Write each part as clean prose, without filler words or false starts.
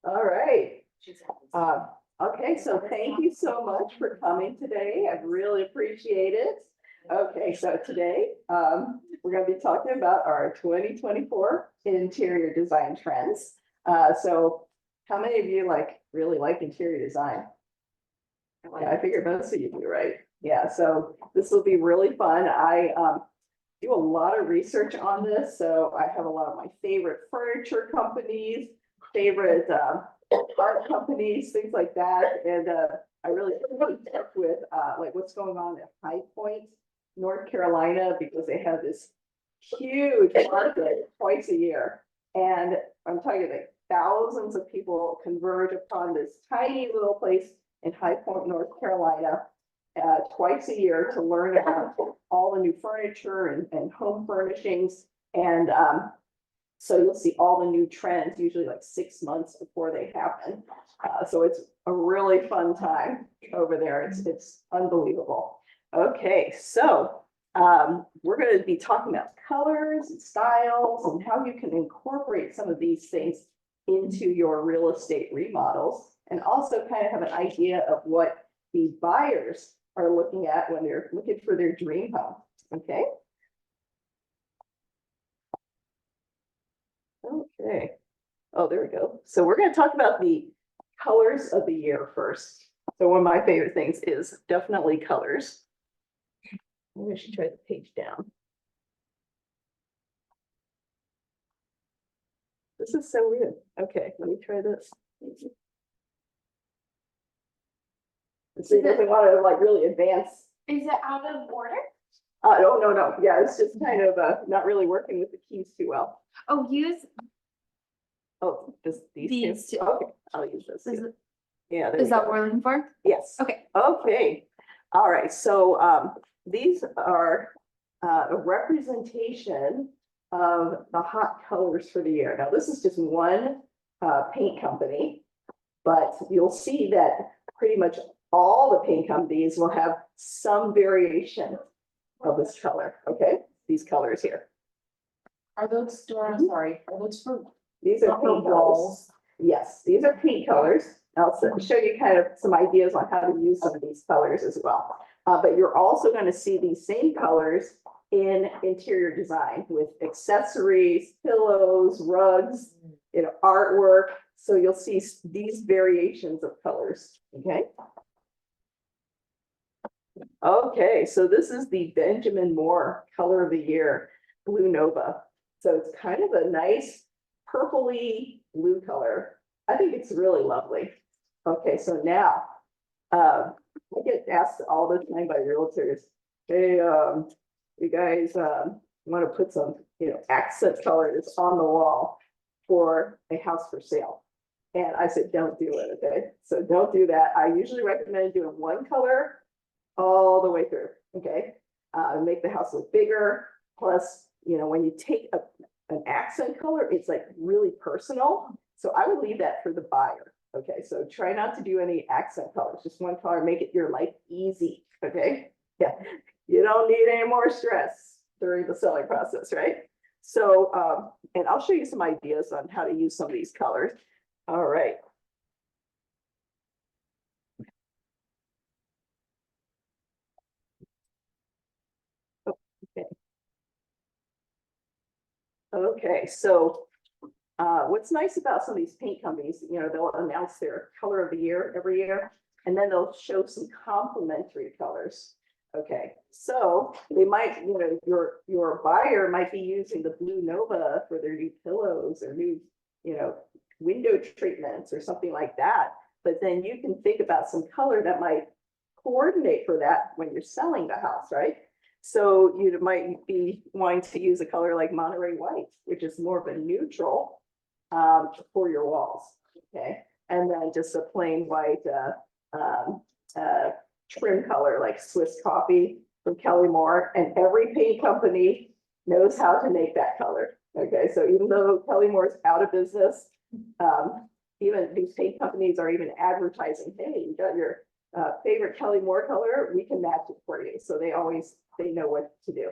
All right. Okay, so thank you so much for coming today. I really appreciate it. Okay, so today, we're gonna be talking about our 2024 interior design trends. So how many of you really like interior design? Yeah, I figured most of you do, right? Yeah, so this will be really fun. I do a lot of research on this, so I have a lot of my favorite furniture companies, favorite art companies, things like that. And I really stuck with like what's going on at High Point, North Carolina, because they have this huge market twice a year. And I'm talking like thousands of people converge upon this tiny little place in High Point, North Carolina, twice a year to learn about all the new furniture and home furnishings. And so you'll see all the new trends, usually like 6 months before they happen. So it's a really fun time over there. It's unbelievable. Okay, so we're going to be talking about colors and styles and how you can incorporate some of these things into your real estate remodels, and also kind of have an idea of what the buyers are looking at when they're looking for their dream home. Okay. Okay. Oh, there we go. So we're going to talk about the colors of the year first. So one of my favorite things is definitely colors. Maybe I should try the page down. This is so weird. Okay, let me try this. So he doesn't want to like really advance. Is it out of order? No. Yeah, it's just kind of not really working with the keys too well. Oh, use Oh, just these two. Okay, I'll use this. Yeah. Is that what we're looking for? Yes. Okay. Okay. All right. So these are a representation of the hot colors for the year. Now, this is just one paint company, but you'll see that pretty much all the paint companies will have some variation of this color. Okay, these colors here. Are those, sorry, are those for? These are paint colors. Yes, these are paint colors. I'll show you kind of some ideas on how to use some of these colors as well. But you're also going to see these same colors in interior design with accessories, pillows, rugs, artwork. So you'll see these variations of colors. Okay. Okay, so this is the Benjamin Moore color of the year, Blue Nova. So it's kind of a nice purpley blue color. I think it's really lovely. Okay, so now I get asked all the time by realtors, hey, you guys want to put some accent colors on the wall for a house for sale. And I said, don't do it. Okay, so don't do that. I usually recommend doing one color all the way through. Okay, make the house look bigger. Plus, when you take an accent color, it's like really personal. So I would leave that for the buyer. Okay, so try not to do any accent colors, just one color, make it your life easy. Okay, yeah, you don't need any more stress during the selling process, right? So, and I'll show you some ideas on how to use some of these colors. All right. Okay, so what's nice about some of these paint companies, they'll announce their color of the year every year, and then they'll show some complementary colors. Okay, so they might, your buyer might be using the Blue Nova for their new pillows or new, window treatments or something like that. But then you can think about some color that might coordinate for that when you're selling the house, right? So you might be wanting to use a color like Monterey White, which is more of a neutral for your walls. Okay, and then just a plain white trim color like Swiss Coffee from Keller. And every paint company knows how to make that color. Okay, so even though Keller is out of business, even these paint companies are even advertising, hey, you got your favorite Kelly Moore color, we can match it for you. So they know what to do.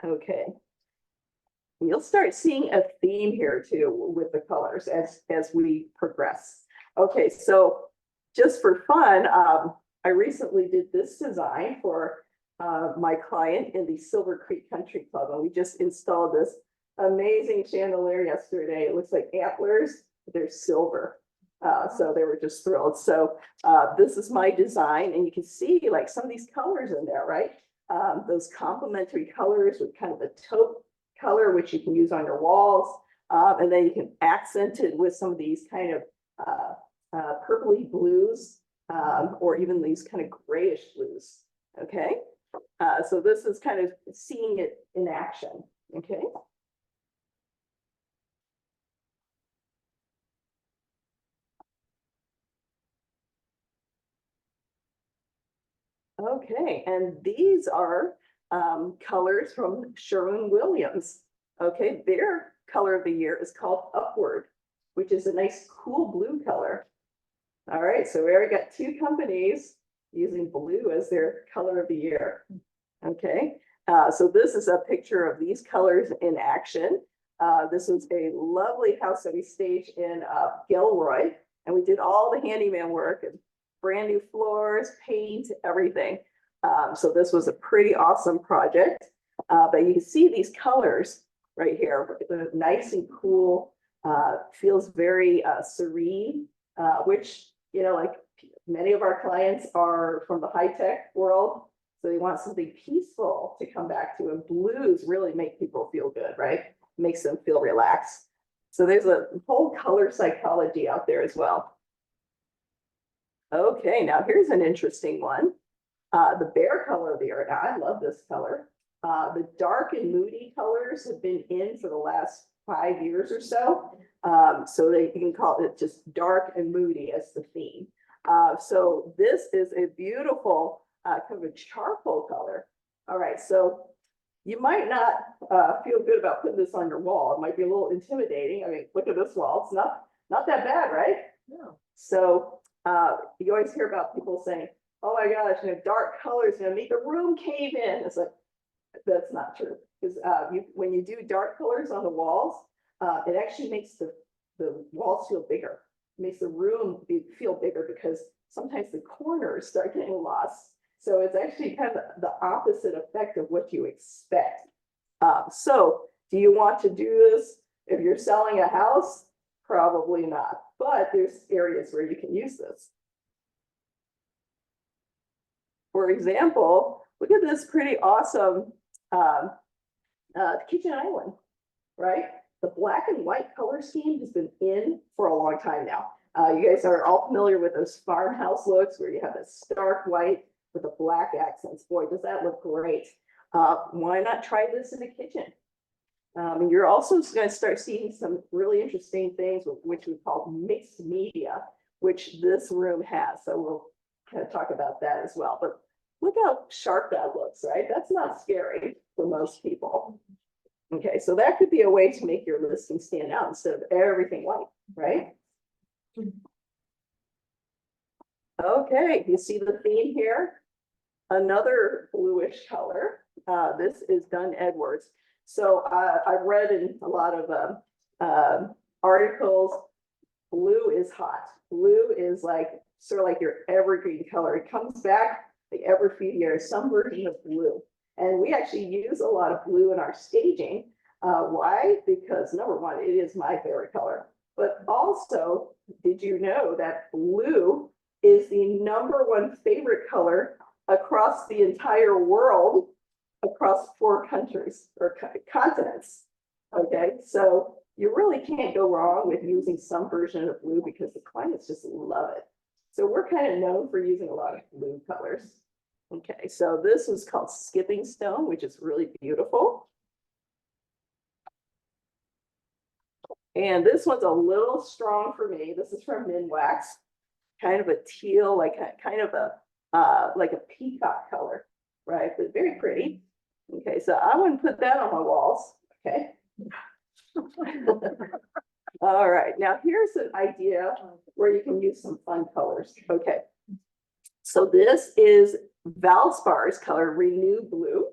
Okay. You'll start seeing a theme here too with the colors as we progress. Okay, so just for fun, I recently did this design for my client in the Silver Creek Country Club, and we just installed this amazing chandelier yesterday. It looks like antlers, but they're silver. So they were just thrilled. So this is my design, and you can see like some of these colors in there, right? Those complementary colors with kind of a taupe color, which you can use on your walls. And then you can accent it with some of these kind of purpley blues, or even these kind of grayish blues. Okay. So this is kind of seeing it in action. Okay. Okay, and these are colors from Sherwin-Williams. Okay, their color of the year is called Upward, which is a nice cool blue color. All right, so we already got two companies using blue as their color of the year. Okay, so this is a picture of these colors in action. This was a lovely house that we staged in Gilroy, and we did all the handyman work and brand new floors, paint, everything. So this was a pretty awesome project. But you can see these colors right here, nice and cool, feels very serene, which, you know, like many of our clients are from the high-tech world. So they want something peaceful to come back to, and blues really make people feel good, right? Makes them feel relaxed. So there's a whole color psychology out there as well. Okay, now here's an interesting one. The bear color of the year. Now, I love this color. The dark and moody colors have been in for the last 5 years or so. So you can call it just dark and moody as the theme. So this is a beautiful kind of a charcoal color. All right, so you might not feel good about putting this on your wall. It might be a little intimidating. I mean, look at this wall. It's not that bad, right? No. So you always hear about people saying, oh my gosh, you know, dark colors, you know, make the room cave in. It's like, that's not true. Because when you do dark colors on the walls, it actually makes the walls feel bigger. It makes the room feel bigger because sometimes the corners start getting lost. So it's actually kind of the opposite effect of what you expect. So do you want to do this if you're selling a house? Probably not, but there's areas where you can use this. For example, look at this pretty awesome kitchen island, right? The black and white color scheme has been in for a long time now. You guys are all familiar with those farmhouse looks where you have a stark white with the black accents. Boy, does that look great. Why not try this in a kitchen? And you're also going to start seeing some really interesting things, which we call mixed media, which this room has. So we'll kind of talk about that as well. But look how sharp that looks, right? That's not scary for most people. Okay, so that could be a way to make your listing stand out instead of everything white, right? Okay, you see the theme here? Another bluish color. This is Dunn Edwards. So I've read in a lot of articles, blue is hot. Blue is like sort of like your evergreen color. It comes back like every few years, some version of blue. And we actually use a lot of blue in our staging. Why? Because number one, it is my favorite color. But also, did you know that blue is the #1 favorite color across the entire world, across 4 countries or continents? Okay, so you really can't go wrong with using some version of blue because the clients just love it. So we're kind of known for using a lot of blue colors. Okay, so this is called Skipping Stone, which is really beautiful. And this one's a little strong for me. This is from Minwax, kind of a teal, like kind of a like a peacock color, right? But very pretty. Okay, so I wouldn't put that on my walls. Okay. All right, now here's an idea where you can use some fun colors. Okay, so this is Valspar's color, Renew Blue.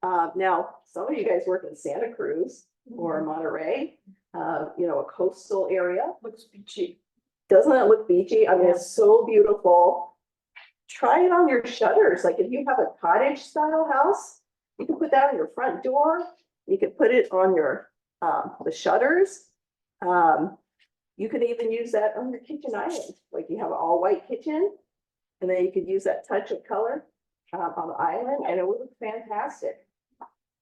Now, some of you guys work in Santa Cruz. or Monterey, a coastal area. Looks beachy. Doesn't it look beachy? I mean, it's so beautiful. Try it on your shutters. Like if you have a cottage style house, you can put that on your front door. You can put it on your, the shutters. You could even use that on your kitchen island. Like you have an all white kitchen and then you could use that touch of color on the island and it would look fantastic.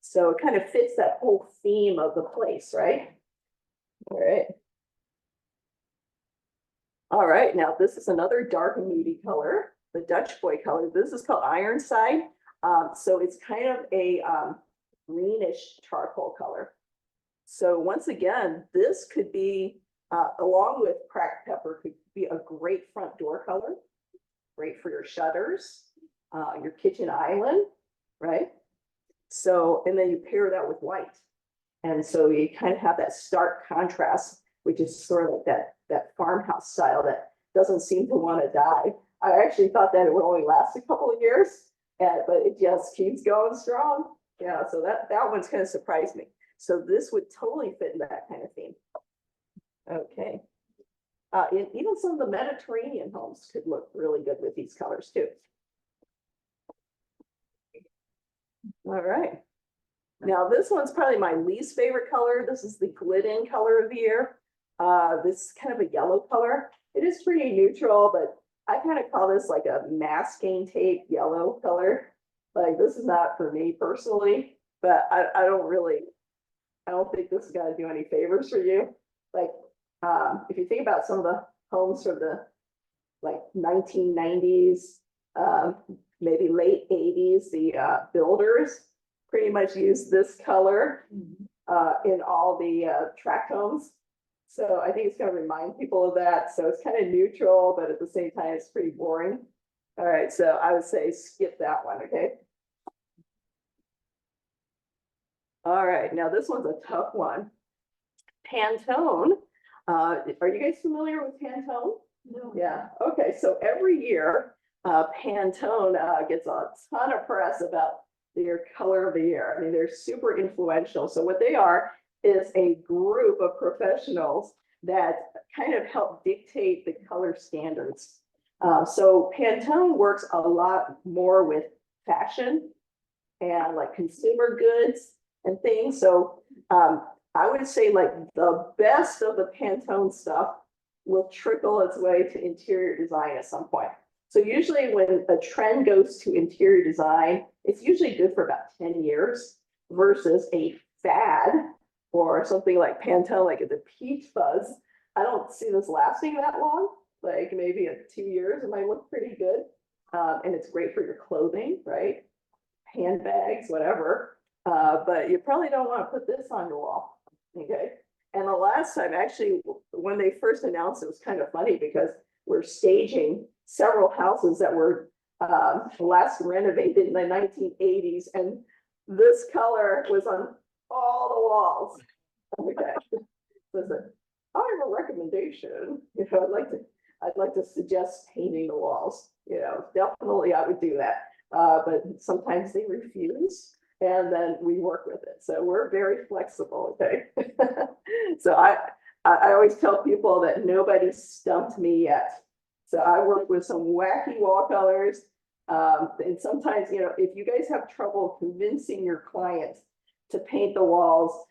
So it kind of fits that whole theme of the place, right? All right. All right, now this is another dark and moody color, the Dutch boy color. This is called Ironside. So it's kind of a greenish charcoal color. So once again, this could be, along with cracked pepper, could be a great front door color, great for your shutters, your kitchen island, right? So, and then you pair that with white. And so you kind of have that stark contrast, which is sort of like that farmhouse style that doesn't seem to want to die. I actually thought that it would only last a couple of years, but it just keeps going strong. Yeah, so that one's kind of surprised me. So this would totally fit in that kind of theme. Okay. Even some of the Mediterranean homes could look really good with these colors too. All right. Now this one's probably my least favorite color. This is the Glidden color of the year. This is kind of a yellow color. It is pretty neutral, but I kind of call this like a masking tape yellow color. Like this is not for me personally, but I don't think this is gonna do any favors for you. Like if you think about some of the homes from the like 1990s, maybe late 80s, the builders pretty much use this color in all the tract homes. So I think it's going to remind people of that. So it's kind of neutral, but at the same time, it's pretty boring. All right, so I would say skip that one, okay? All right, now this one's a tough one. Pantone. Are you guys familiar with Pantone? No. Yeah, okay, so every year, Pantone gets a ton of press about their color of the year. I mean, they're super influential. So what they are is a group of professionals that kind of help dictate the color standards. So Pantone works a lot more with fashion and like consumer goods and things. So I would say like the best of the Pantone stuff will trickle its way to interior design at some point. So usually when a trend goes to interior design, it's usually good for about 10 years versus a fad or something like Pantone, like the peach fuzz. I don't see this lasting that long, like maybe 2 years, it might look pretty good. And it's great for your clothing, right? Handbags, whatever. But you probably don't want to put this on your wall, okay? And the last time, actually, when they first announced it was kind of funny because we're staging several houses that were last renovated in the 1980s, and this color was on all the walls. Okay, listen, I have a recommendation. I'd like to suggest painting the walls. Definitely I would do that, but sometimes they refuse. And then we work with it. So we're very flexible, okay? So I always tell people that nobody stumped me yet. So I work with some wacky wall colors. And sometimes, if you guys have trouble convincing your clients to paint the walls,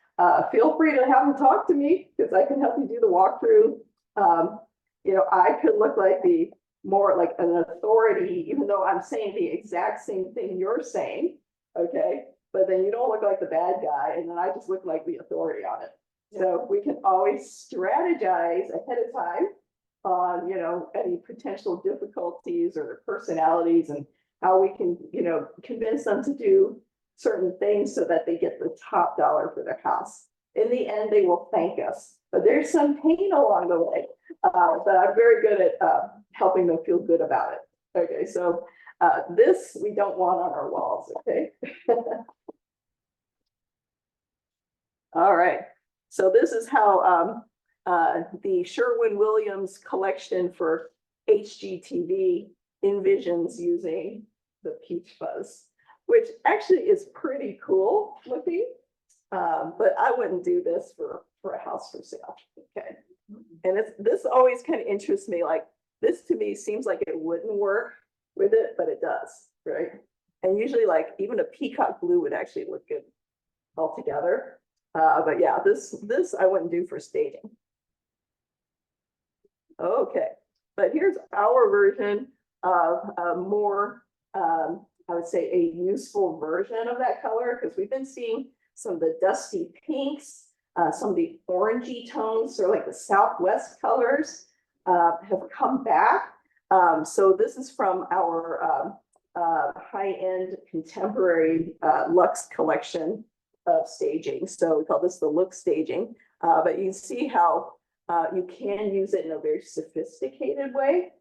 feel free to have them talk to me because I can help you do the walkthrough. I could look like more like an authority, even though I'm saying the exact same thing you're saying, okay? But then you don't look like the bad guy, and then I just look like the authority on it. So we can always strategize ahead of time on, any potential difficulties or their personalities and how we can, convince them to do certain things so that they get the top dollar for their house. In the end, they will thank us, but there's some pain along the way. But I'm very good at helping them feel good about it. Okay, so this we don't want on our walls, okay? All right, so this is how the Sherwin-Williams collection for HGTV envisions using the peach fuzz, which actually is pretty cool looking. But I wouldn't do this for a house for sale, okay? And this always kind of interests me, like, this to me seems like it wouldn't work with it, but it does, right? And usually like even a peacock blue would actually look good altogether. But yeah, this I wouldn't do for staging. Okay, but here's our version of a more, I would say a useful version of that color, because we've been seeing some of the dusty pinks, some of the orangey tones, sort of like the Southwest colors have come back. So this is from our high-end contemporary luxe collection of staging. So we call this the look staging. But you can see how you can use it in a very sophisticated way.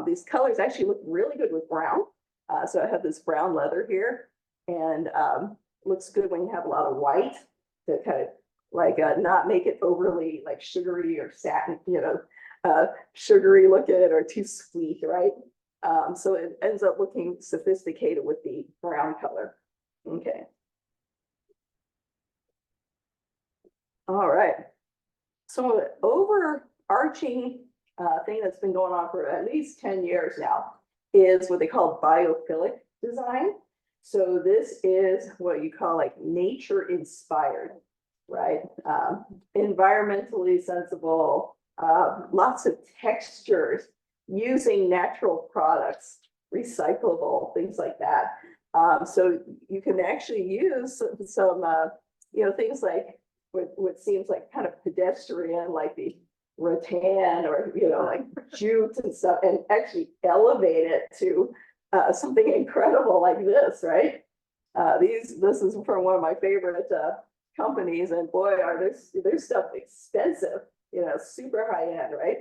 These colors actually look really good with brown. So I have this brown leather here, and looks good when you have a lot of white to kind of like not make it overly like sugary or satin, sugary looking or too sweet, right? So it ends up looking sophisticated with the brown color. Okay. All right. So overarching thing that's been going on for at least 10 years now is what they call biophilic design. So this is what you call like nature inspired, right? Environmentally sensible, lots of textures, using natural products, recyclable, things like that. So you can actually use some things like what seems like kind of pedestrian, like the rattan or, like jute and stuff, and actually elevate it to something incredible like this, right? This is from one of my favorite companies, and boy, are their stuff expensive, super high end, right?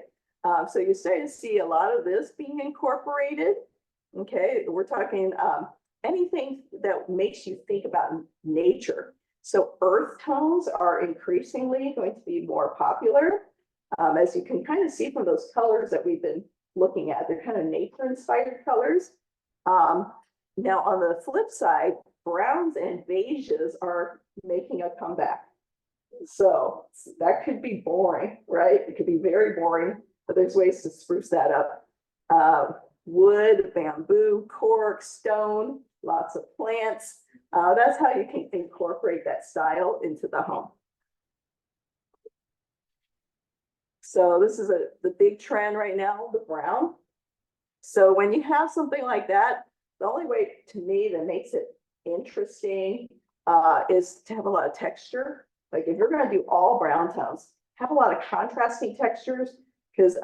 So you're starting to see a lot of this being incorporated. Okay, we're talking anything that makes you think about nature. So earth tones are increasingly going to be more popular. As you can kind of see from those colors that we've been looking at, they're kind of nature-inspired colors. Now, on the flip side, browns and beiges are making a comeback. So that could be boring, right? It could be very boring, but there's ways to spruce that up. Wood, bamboo, cork, stone, lots of plants. That's how you can incorporate that style into the home. So this is the big trend right now, the brown. So when you have something like that, the only way to me that makes it interesting is to have a lot of texture. Like if you're going to do all brown tones, have a lot of contrasting textures, because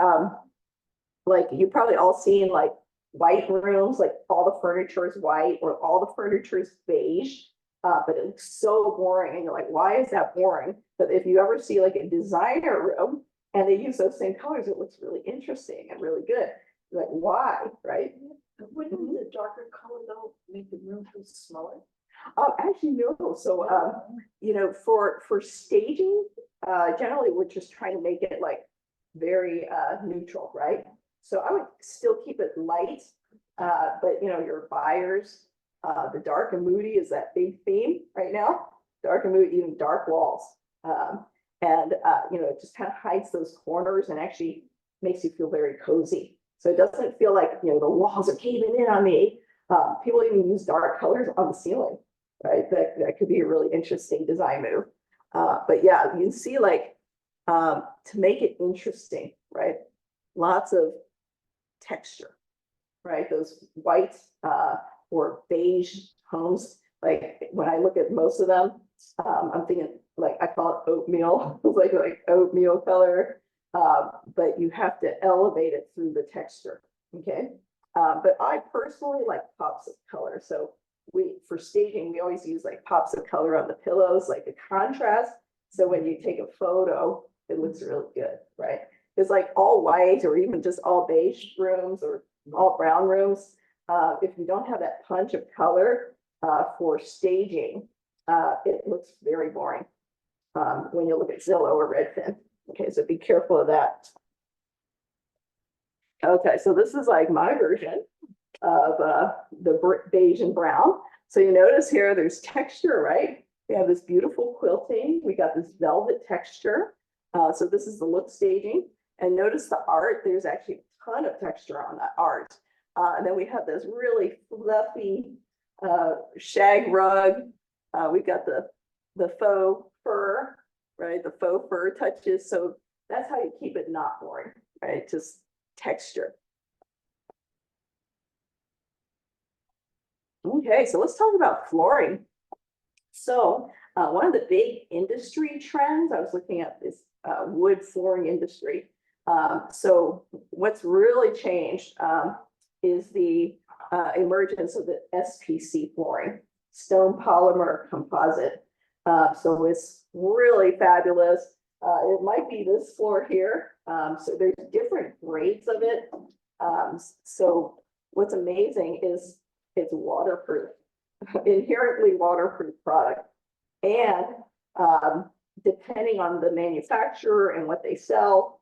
like you probably all seen like white rooms, like all the furniture is white or all the furniture is beige, but it looks so boring, and you're like, why is that boring? But if you ever see like a designer room and they use those same colors, it looks really interesting and really good. Like, why, right? Wouldn't the darker color though make the room feel smaller? Actually, no. So, for staging, generally we're just trying to make it like very neutral, right? So I would still keep it light, but your buyers, the dark and moody is that big theme right now. Dark and moody, even dark walls, and it just kind of hides those corners and actually makes you feel very cozy. So it doesn't feel like the walls are caving in on me. People even use dark colors on the ceiling, right? That could be a really interesting design move. But yeah, you can see like to make it interesting, right? Lots of texture, right? Those white or beige homes. Like when I look at most of them, I'm thinking like I call it oatmeal, like oatmeal color. But you have to elevate it through the texture, okay? But I personally like pops of color. So for staging, we always use like pops of color on the pillows, like a contrast. So when you take a photo, it looks really good, right? It's like all white or even just all beige rooms or all brown rooms. If you don't have that punch of color for staging, it looks very boring when you look at Zillow or Redfin. Okay, so be careful of that. Okay, so this is like my version of the beige and brown. So you notice here, there's texture, right? We have this beautiful quilting. We got this velvet texture. So this is the look staging. And notice the art, there's actually a ton of texture on that art. And then we have this really fluffy shag rug. We've got the faux fur, right? The faux fur touches. So that's how you keep it not boring, right? Just texture. Okay, so let's talk about flooring. So one of the big industry trends, I was looking at this wood flooring industry. So what's really changed is the emergence of the SPC flooring, stone polymer composite. So it's really fabulous. It might be this floor here. So there's different grades of it. So what's amazing is it's waterproof, inherently waterproof product. And depending on the manufacturer and what they sell,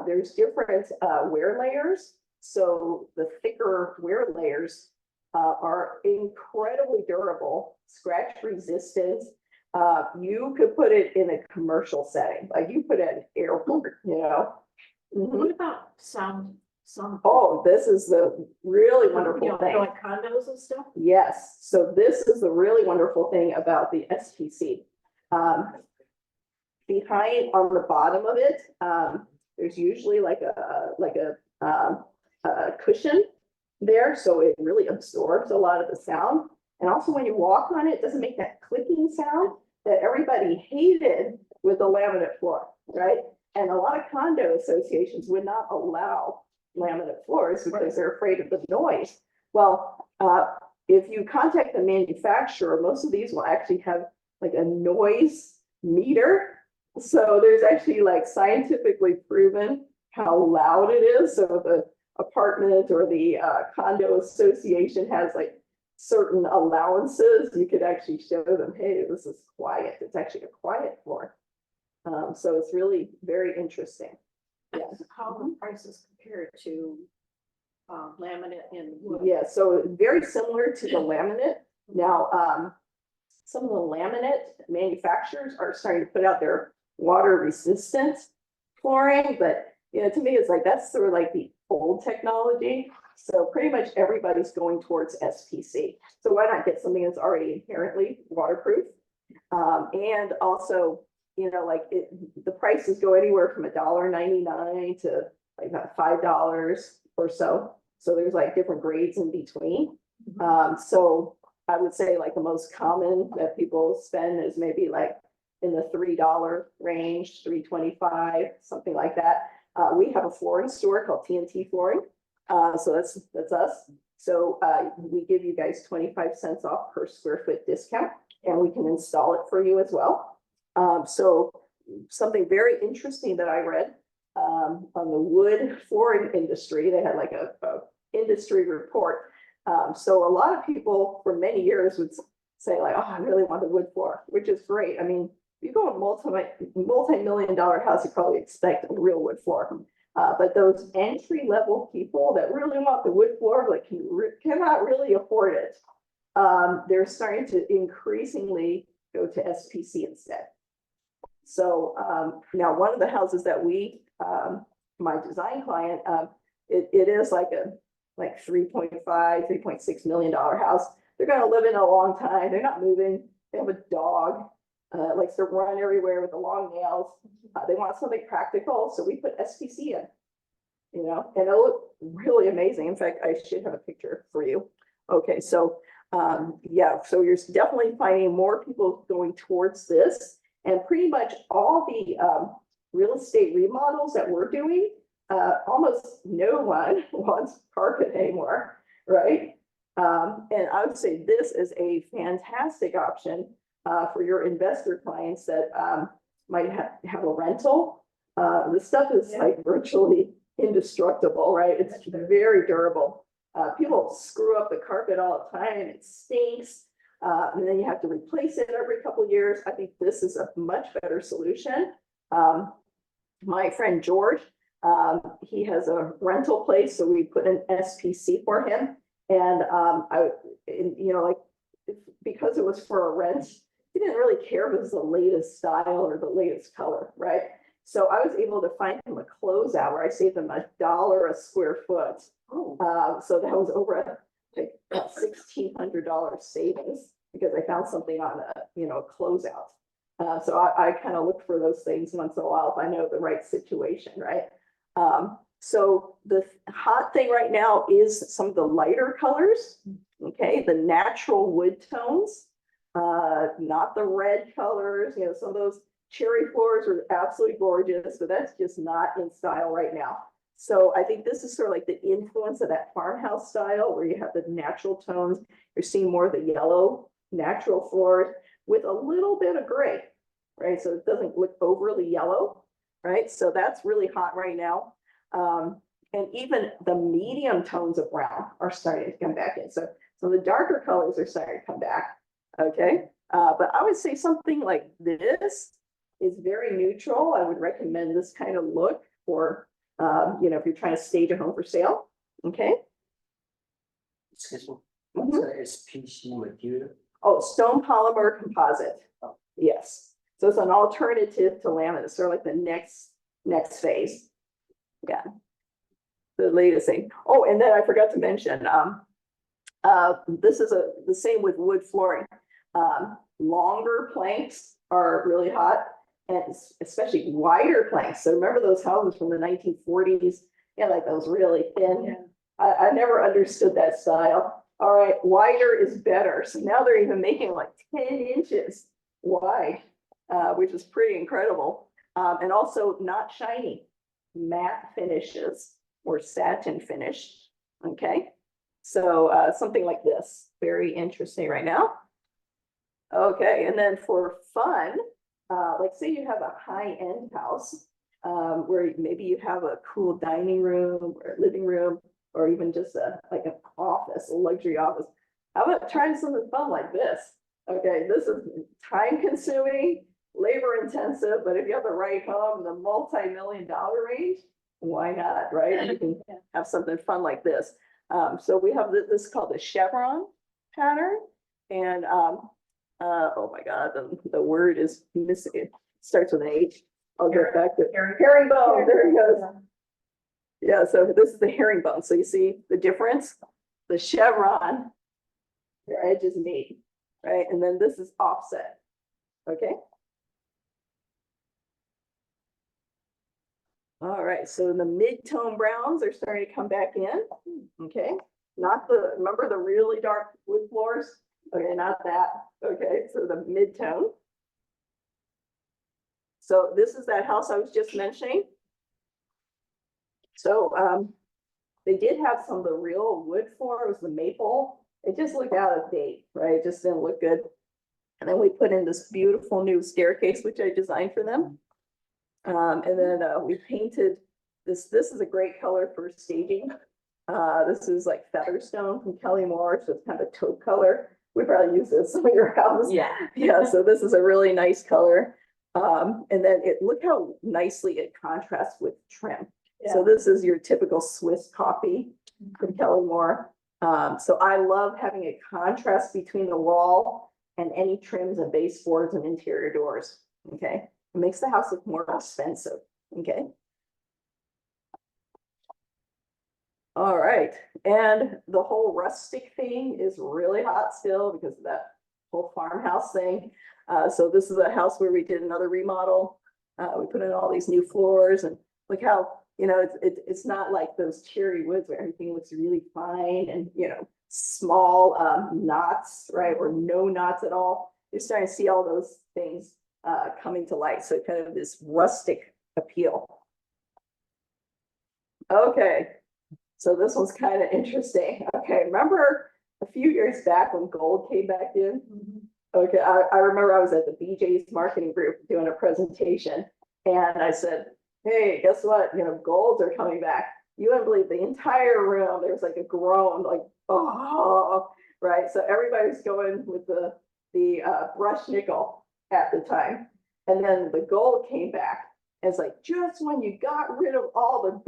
there's different wear layers. So the thicker wear layers are incredibly durable, scratch resistant. You could put it in a commercial setting, like you put it in an airport, you know. What about sound? Oh, this is the really wonderful thing. Like condos and stuff? Yes, so this is the really wonderful thing about the SPC. Behind on the bottom of it, there's usually like a cushion there, so it really absorbs a lot of the sound. And also when you walk on it, it doesn't make that clicking sound that everybody hated with the laminate floor, right? And a lot of condo associations would not allow laminate floors because they're afraid of the noise. Well, if you contact the manufacturer, most of these will actually have like a noise meter. So there's actually like scientifically proven how loud it is. So the apartment or the condo association has like certain allowances. You could actually show them, hey, this is quiet. It's actually a quiet floor. So it's really very interesting. Yeah. How the prices compare to laminate and wood? Yeah, so very similar to the laminate. Now, some of the laminate manufacturers are starting to put out their water resistant flooring, but you know, to me, it's like that's sort of like the old technology. So pretty much everybody's going towards SPC. So why not get something that's already inherently waterproof? And also, you know, like the prices go anywhere from $1.99 to like about $5 or so. So there's like different grades in between. So I would say like the most common that people spend is maybe like in the $3 range, $3.25, something like that. We have a flooring store called TNT Flooring. So that's us. So we give you guys 25 cents off per square foot discount, and we can install it for you as well. So something very interesting that I read on the wood flooring industry, they had like a industry report. So a lot of people for many years would say like, oh, I really want a wood floor, which is great. I mean, if you go a multi-million-dollar house, you probably expect a real wood floor. But those entry-level people that really want the wood floor, like cannot really afford it, they're starting to increasingly go to SPC instead. So now one of the houses that we, my design client, it is like a $3.5, $3.6 million house. They're going to live in a long time. They're not moving. They have a dog, likes to run everywhere with the long nails. They want something practical, so we put SPC in, you know, and it'll look really amazing. In fact, I should have a picture for you. Okay, so yeah, so you're definitely finding more people going towards this, and pretty much all the real estate remodels that we're doing, almost no one wants carpet anymore, right? And I would say this is a fantastic option for your investor clients that might have a rental. This stuff is like virtually indestructible, right? It's very durable. People screw up the carpet all the time. It stinks. And then you have to replace it every couple of years. I think this is a much better solution. My friend George, he has a rental place, so we put an SPC for him. And you know, like because it was for a rent, he didn't really care if it was the latest style or the latest color, right? So I was able to find him a closeout where I saved him $1 a square foot. So that was over like $1,600 savings because I found something on a closeout. So I kind of look for those things once in a while if I know the right situation, right? So the hot thing right now is some of the lighter colors, okay? The natural wood tones, not the red colors, some of those cherry floors are absolutely gorgeous, but that's just not in style right now. So I think this is sort of like the influence of that farmhouse style where you have the natural tones. You're seeing more of the yellow natural floors with a little bit of gray, right? So it doesn't look overly yellow, right? So that's really hot right now. And even the medium tones of brown are starting to come back in. So the darker colors are starting to come back, okay? But I would say something like this is very neutral. I would recommend this kind of look for, if you're trying to stage a home for sale, okay? Excuse me, Mhm. what's the SPC material? Oh, stone polymer composite. Oh. Yes. So it's an alternative to laminate, sort of like the next phase. Yeah. The latest thing. Oh, and then I forgot to mention, this is the same with wood flooring. Longer planks are really hot, and especially wider planks. So remember those houses from the 1940s? Yeah, like those really thin. Yeah. I never understood that style. All right, wider is better. So now they're even making like 10 inches wide, which is pretty incredible. And also not shiny, matte finishes or satin finish. Okay, so something like this, very interesting right now. Okay, and then for fun, like say you have a high-end house where maybe you have a cool dining room or living room, or even just like an office, a luxury office. How about trying something fun like this? Okay, this is time consuming, labor intensive, but if you have the right home in the multi-million-dollar range, why not, right? You can have something fun like this. So we have this called the chevron pattern, and oh my God, the word is missing. It starts with an H. I'll get back to herringbone. There it goes. Yeah, so this is the herringbone. So you see the difference? The chevron, your edge is neat, right? And then this is offset, okay? All right, so the mid-tone browns are starting to come back in, okay? Not remember the really dark wood floors? Okay, not that, okay, so the mid-tone. So this is that house I was just mentioning. So they did have some of the real wood floor, it was the maple. It just looked out of date, right? It just didn't look good. And then we put in this beautiful new staircase, which I designed for them. And then we painted this. This is a great color for staging. This is like Featherstone from Kelly Moore, so it's kind of a taupe color. We probably use this in your house. Yeah. Yeah, so this is a really nice color. And then look how nicely it contrasts with trim. So this is your typical Swiss coffee from Kelly Moore. So I love having a contrast between the wall and any trims and baseboards and interior doors. Okay, it makes the house look more expensive. Okay. All right, and the whole rustic thing is really hot still because of that whole farmhouse thing. So this is a house where we did another remodel. We put in all these new floors, and look how, it's not like those cherry woods where everything looks really fine and, small knots, right? Or no knots at all. You're starting to see all those things coming to light. So kind of this rustic appeal. Okay. So this one's kind of interesting. Okay, remember a few years back when gold came back in? Okay, I remember I was at the BJ's marketing group doing a presentation, and I said, hey, guess what? Golds are coming back. You wouldn't believe the entire room, there was like a groan, like, oh, right? So everybody's going with the brushed nickel at the time. And then the gold came back. And it's like, just when you got rid of all the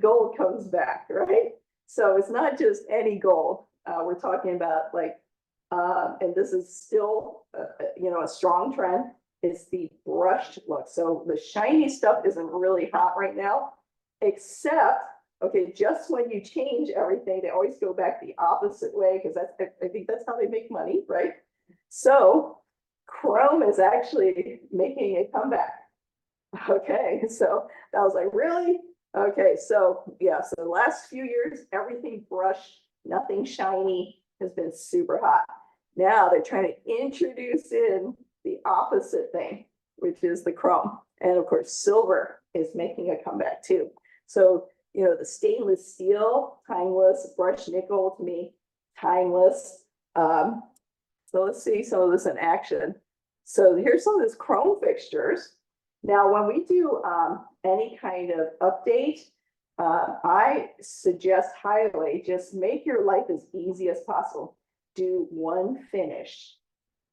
gold comes back, right? So it's not just any gold. We're talking about like And this is still, a strong trend, is the brushed look. So the shiny stuff isn't really hot right now, except, okay, just when you change everything, they always go back the opposite way, because I think that's how they make money, right? So chrome is actually making a comeback. Okay, so I was like, really? Okay, so yeah, so the last few years, everything brushed, nothing shiny, has been super hot. Now they're trying to introduce in the opposite thing, which is the chrome. And of course, silver is making a comeback too. So, the stainless steel, timeless, brushed nickel, to me, timeless. So let's see some of this in action. So here's some of this chrome fixtures. Now, when we do any kind of update, I suggest highly just make your life as easy as possible. Do one finish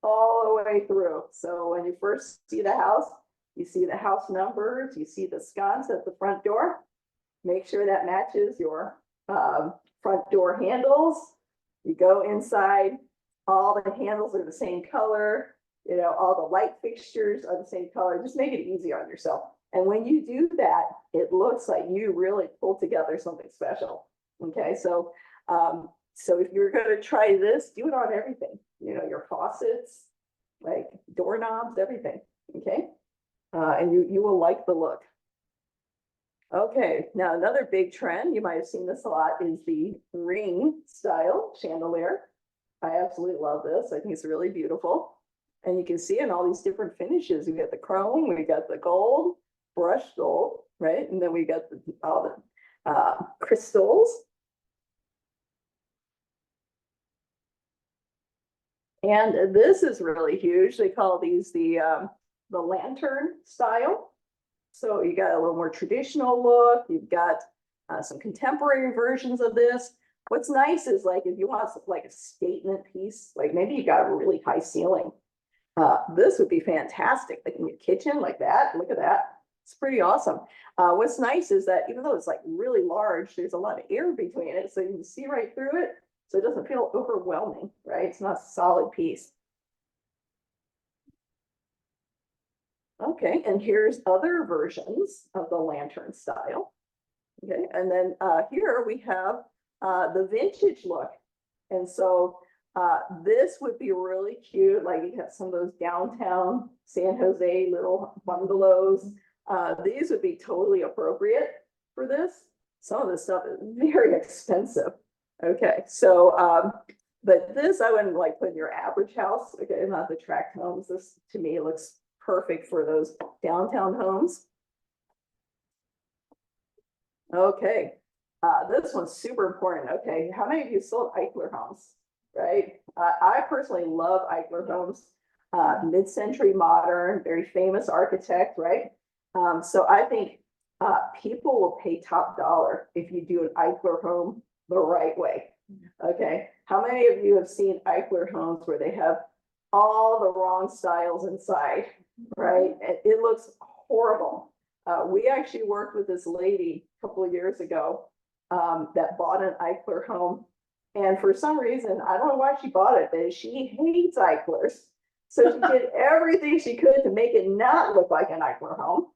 all the way through. So when you first see the house, you see the house numbers, you see the sconce at the front door. Make sure that matches your front door handles. You go inside, all the handles are the same color. All the light fixtures are the same color. Just make it easy on yourself. And when you do that, it looks like you really pulled together something special. Okay, so if you're going to try this, do it on everything. Your faucets, like doorknobs, everything. Okay, and you will like the look. Okay, now another big trend, you might have seen this a lot, is the ring style chandelier. I absolutely love this. I think it's really beautiful. And you can see in all these different finishes, we got the chrome, we got the gold, brushed gold, right? And then we got all the crystals. And this is really huge. They call these the lantern style. So you got a little more traditional look. You've got some contemporary versions of this. What's nice is, like, if you want like a statement piece, like maybe you got a really high ceiling. This would be fantastic, like in your kitchen, like that. Look at that. It's pretty awesome. What's nice is that even though it's like really large, there's a lot of air between it, so you can see right through it. So it doesn't feel overwhelming, right? It's not a solid piece. Okay, and here's other versions of the lantern style. Okay, and then here we have the vintage look. And so this would be really cute. Like, you have some of those downtown San Jose little bungalows. These would be totally appropriate for this. Some of this stuff is very expensive. Okay, so but this I wouldn't like put in your average house. Okay, not the tract homes. This to me looks perfect for those downtown homes. Okay, this one's super important. Okay, how many of you sold Eichler homes? Right, I personally love Eichler homes. Mid-century modern, very famous architect, right? So I think people will pay top dollar if you do an Eichler home the right way. Okay, how many of you have seen Eichler homes where they have all the wrong styles inside, right? It looks horrible. We actually worked with this lady a couple of years ago that bought an Eichler home. And for some reason, I don't know why she bought it, but she hates Eichlers. So she did everything she could to make it not look like an Eichler home.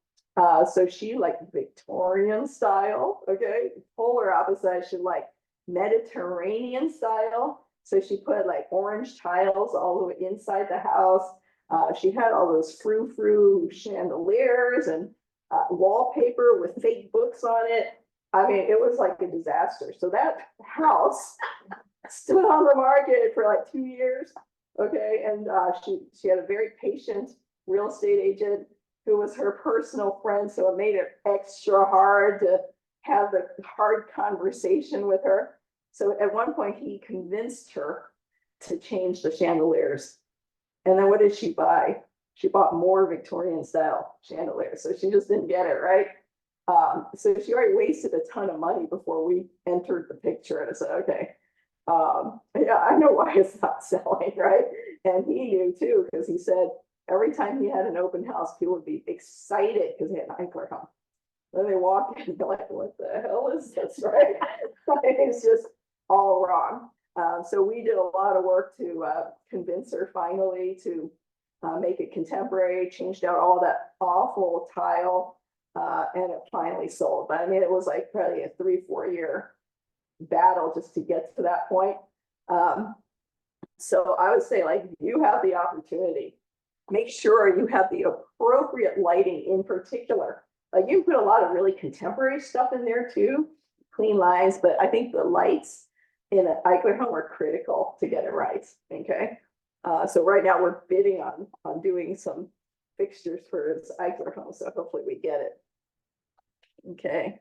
So she liked Victorian style, okay? Polar opposite, she liked Mediterranean style. So she put like orange tiles all the way inside the house. She had all those frou-frou chandeliers and wallpaper with fake books on it. I mean, it was like a disaster. So that house stood on the market for like 2 years. Okay, and she had a very patient real estate agent who was her personal friend. So it made it extra hard to have the hard conversation with her. So at one point he convinced her to change the chandeliers. And then what did she buy? She bought more Victorian style chandeliers. So she just didn't get it, right? So she already wasted a ton of money before we entered the picture. And I said, okay, yeah, I know why it's not selling, right? And he knew too, because he said every time he had an open house, people would be excited because he had an Eichler home. Then they walk in and they're like, what the hell is this, right? It's just all wrong. So we did a lot of work to convince her finally to make it contemporary, changed out all that awful tile, and it finally sold. But I mean, it was like probably a 3-4 year battle just to get to that point. So I would say, like, you have the opportunity, make sure you have the appropriate lighting in particular. Like, you can put a lot of really contemporary stuff in there too, clean lines, but I think the lights in an Eichler home are critical to get it right, okay? So right now we're bidding on doing some fixtures for this Eichler home, so hopefully we get it. Okay.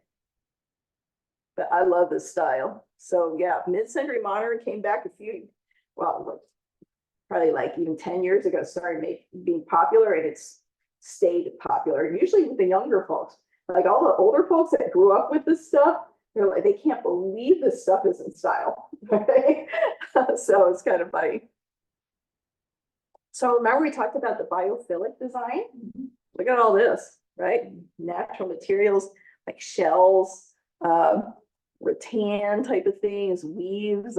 But I love this style. So yeah, mid-century modern came back probably like even 10 years ago, started being popular, and it's stayed popular, usually with the younger folks. Like all the older folks that grew up with this stuff, they're like, they can't believe this stuff is in style. Okay. So it's kind of funny. So remember we talked about the biophilic design? Look at all this, right? Natural materials like shells, rattan type of things, weaves,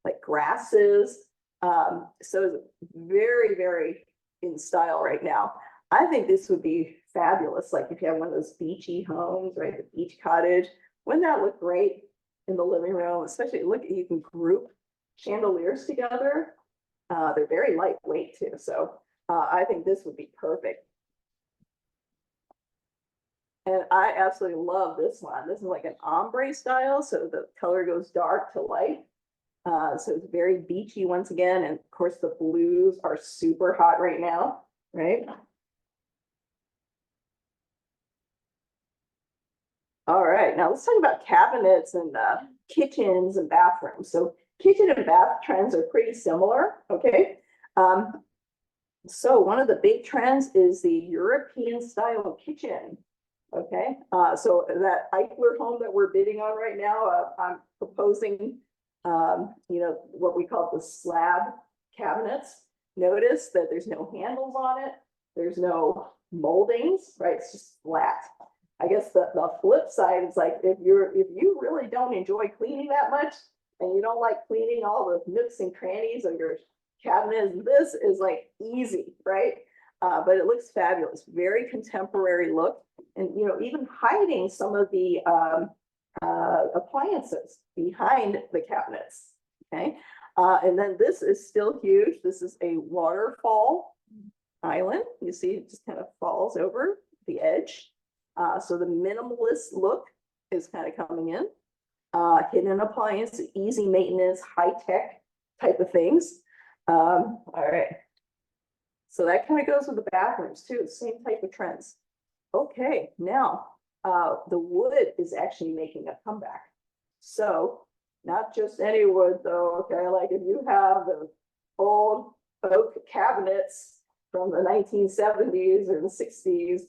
like grasses. So it's very, very in style right now. I think this would be fabulous. Like if you have one of those beachy homes, right? The beach cottage, wouldn't that look great in the living room? Especially look, you can group chandeliers together. They're very lightweight too. So I think this would be perfect. And I absolutely love this one. This is like an ombre style. So the color goes dark to light. So it's very beachy once again. And of course the blues are super hot right now, right? All right, now let's talk about cabinets and kitchens and bathrooms. So kitchen and bath trends are pretty similar, okay? So one of the big trends is the European style kitchen. Okay, so that Eichler home that we're bidding on right now, I'm proposing, what we call the slab cabinets. Notice that there's no handles on it. There's no moldings, right? It's just flat. I guess the flip side is like, if you really don't enjoy cleaning that much and you don't like cleaning all the nooks and crannies of your cabinets, this is like easy, right? But it looks fabulous, very contemporary look. And, even hiding some of the appliances behind the cabinets, okay? And then this is still huge. This is a waterfall island. You see it just kind of falls over the edge. So the minimalist look is kind of coming in. Hidden appliance, easy maintenance, high-tech type of things. All right. So that kind of goes with the bathrooms too, same type of trends. Okay, now the wood is actually making a comeback. So not just any wood though, okay, like if you have the old oak cabinets from the 1970s or the 60s,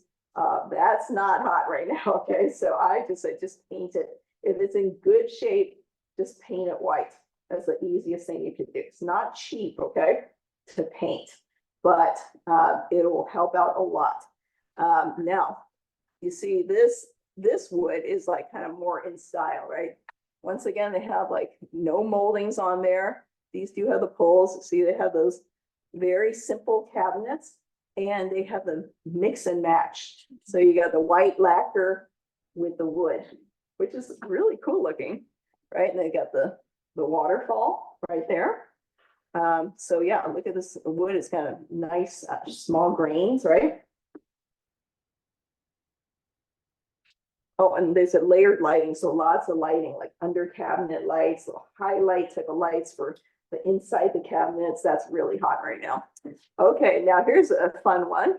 that's not hot right now, okay? So I just paint it. If it's in good shape, just paint it white. That's the easiest thing you can do. It's not cheap, okay, to paint, but it will help out a lot. Now, you see this wood is like kind of more in style, right? Once again, they have like no moldings on there. These do have the pulls. See, they have those very simple cabinets, and they have the mix and match. So you got the white lacquer with the wood, which is really cool looking, right? And they got the waterfall right there. So yeah, look at this wood. It's kind of nice, small grains, right? Oh, and there's a layered lighting, so lots of lighting, like under cabinet lights, little highlight type of lights for the inside the cabinets. That's really hot right now. Okay, now here's a fun one.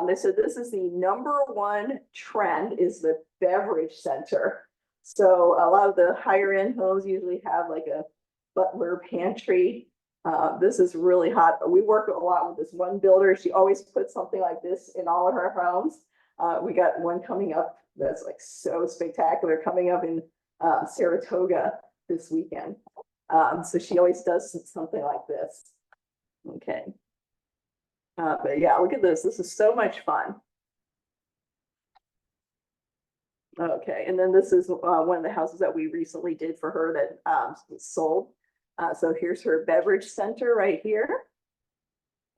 They said this is the #1 trend is the beverage center. So a lot of the higher end homes usually have like a butler pantry. This is really hot. We work a lot with this one builder. She always puts something like this in all of her homes. We got one coming up that's like so spectacular coming up in Saratoga this weekend. So she always does something like this. Okay. But yeah, look at this. This is so much fun. Okay, and then this is one of the houses that we recently did for her that was sold. So here's her beverage center right here.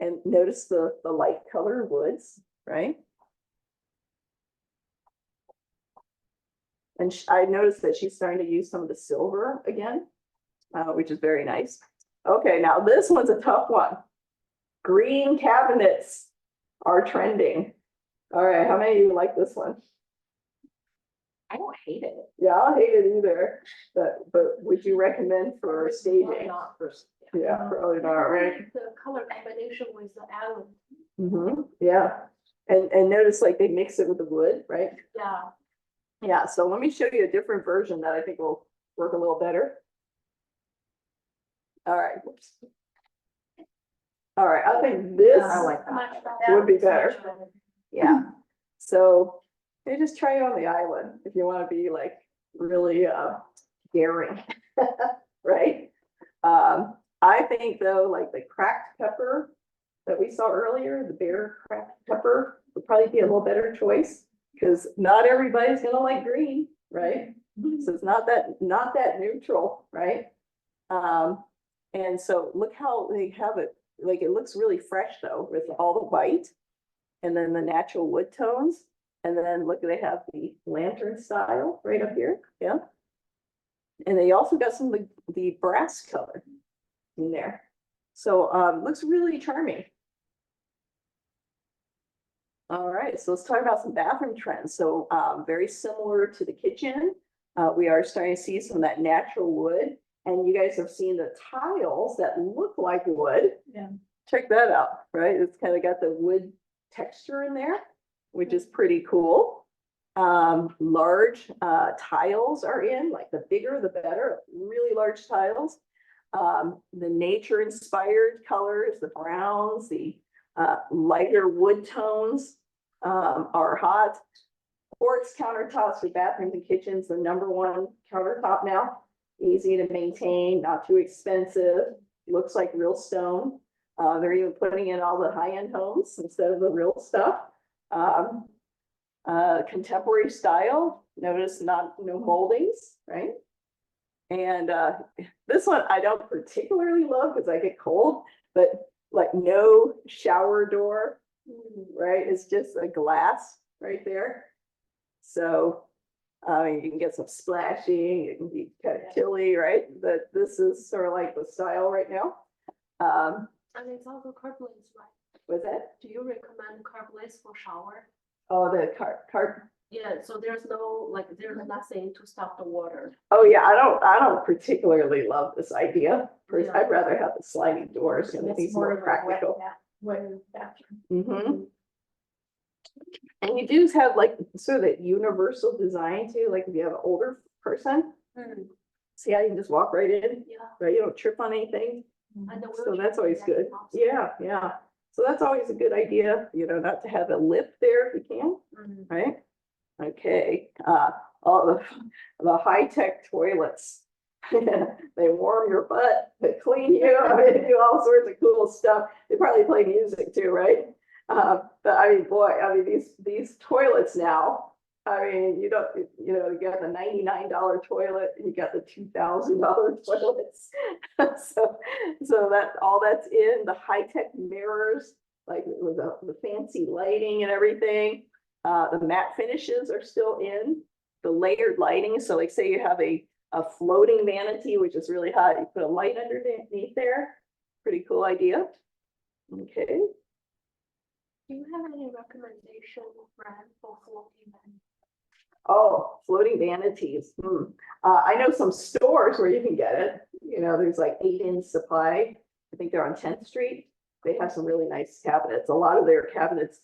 And notice the light color woods, right? And I noticed that she's starting to use some of the silver again, which is very nice. Okay, now this one's a tough one. Green cabinets are trending. All right, how many of you like this one? I don't hate it. Yeah, I don't hate it either, but would you recommend for Probably staging? not for. Yeah, probably not, right? The color combination with the alum. Yeah, and notice like they mix it with the wood, right? Yeah. Yeah, so let me show you a different version that I think will work a little better. All right. Whoops. All right, I think this I like Much would be better. Much better. Yeah, so you just try it on the island if you want to be like really daring, right? I think though, like the cracked pepper that we saw earlier, the bare cracked pepper would probably be a little better choice because not everybody's gonna like green, right? So it's not that neutral, right? And so look how they have it, like it looks really fresh though with all the white and then the natural wood tones. And then look, they have the lantern style right up here, yeah. And they also got some of the brass color in there. So looks really charming. All right, so let's talk about some bathroom trends. So very similar to the kitchen, we are starting to see some of that natural wood. And you guys have seen the tiles that look like wood. Yeah. Check that out, right? It's kind of got the wood texture in there, which is pretty cool. Large tiles are in, like the bigger the better, really large tiles. The nature inspired colors, the browns, the lighter wood tones are hot. Quartz countertops for bathrooms and kitchens, the #1 countertop now. Easy to maintain, not too expensive, looks like real stone. They're even putting in all the high-end homes instead of the real stuff. Contemporary style, notice no moldings, right? And this one I don't particularly love because I get cold, but like no shower door, right? It's just a glass right there. So you can get some splashing, it can be kind of chilly, right? But this is sort of like the style right now. And it's also carbless, right? Was that? Do you recommend carbless for shower? Oh, the cart. Yeah, so there's nothing to stop the water. Oh yeah, I don't particularly love this idea. Yeah. I'd rather have the sliding doors and it's more practical. When bathroom. Mm-hmm. And you do have like sort of that universal design too, like if you have an older person, see how you can just walk right in, Yeah. right? You don't trip on anything. And the So wheelchair that's always good. connected also. Yeah. So that's always a good idea, not to have a lip there if you can, right? Okay, all the high-tech toilets. They warm your butt, they clean you, I mean, they do all sorts of cool stuff. They probably play music too, right? But I mean, boy, I mean, these toilets now, I mean, you got the $99 toilet and you got the $2,000 toilets. So that all that's in the high-tech mirrors, like with the fancy lighting and everything. The matte finishes are still in, the layered lighting. So like say you have a floating vanity, which is really hot, you put a light underneath there. Pretty cool idea. Okay. Do you have any recommendation brand for floating vanity? Oh, floating vanities. I know some stores where you can get it. There's like 8-inch supply. I think they're on 10th Street. They have some really nice cabinets. A lot of their cabinets,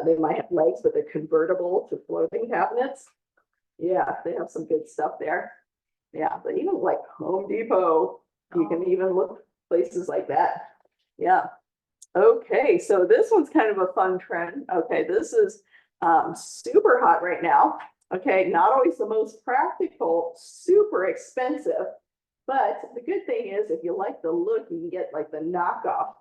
they might have legs, but they're convertible to floating cabinets. Yeah, they have some good stuff there. Yeah, but even like Home Depot, you can even look places like that. Yeah. Okay, so this one's kind of a fun trend. Okay, this is super hot right now. Okay, not always the most practical, super expensive, but the good thing is if you like the look, you can get like the knockoff,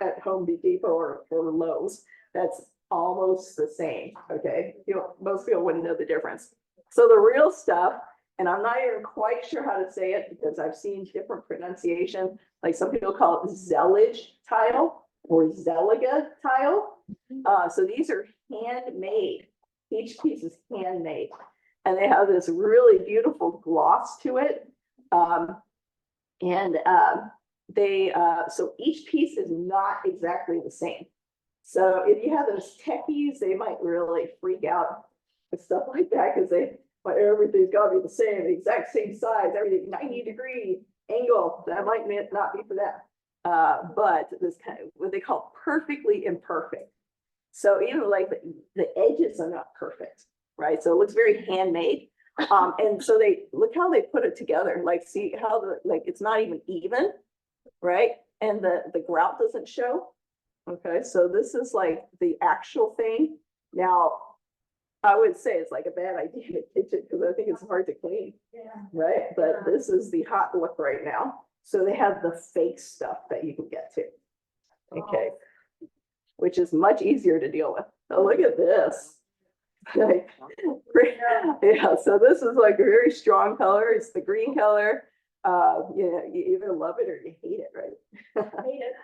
at Home Depot or Lowe's. That's almost the same. Okay, most people wouldn't know the difference. So the real stuff and I'm not even quite sure how to say it because I've seen different pronunciation. Like some people call it Zellage tile or Zelliga tile. So these are handmade. Each piece is handmade. And they have this really beautiful gloss to it. So each piece is not exactly the same. So if you have those techies, they might really freak out with stuff like that because but everything's got to be the same, the exact same size, everything 90-degree angle. That might not be for that. But this kind of what they call perfectly imperfect. So even like the edges are not perfect, right? So it looks very handmade. And so they look how they put it together. Like, see how it's not even, right? And the grout doesn't show. Okay, so this is like the actual thing. Now, I would say it's like a bad idea to kitchen because I think it's hard to clean, right? But this is the hot look right now. So they have the fake stuff that you can get to. Okay, which is much easier to deal with. Oh, look at this. Like, yeah, so this is like a very strong color. It's the green color. You either love it or you hate it, right? Hate it.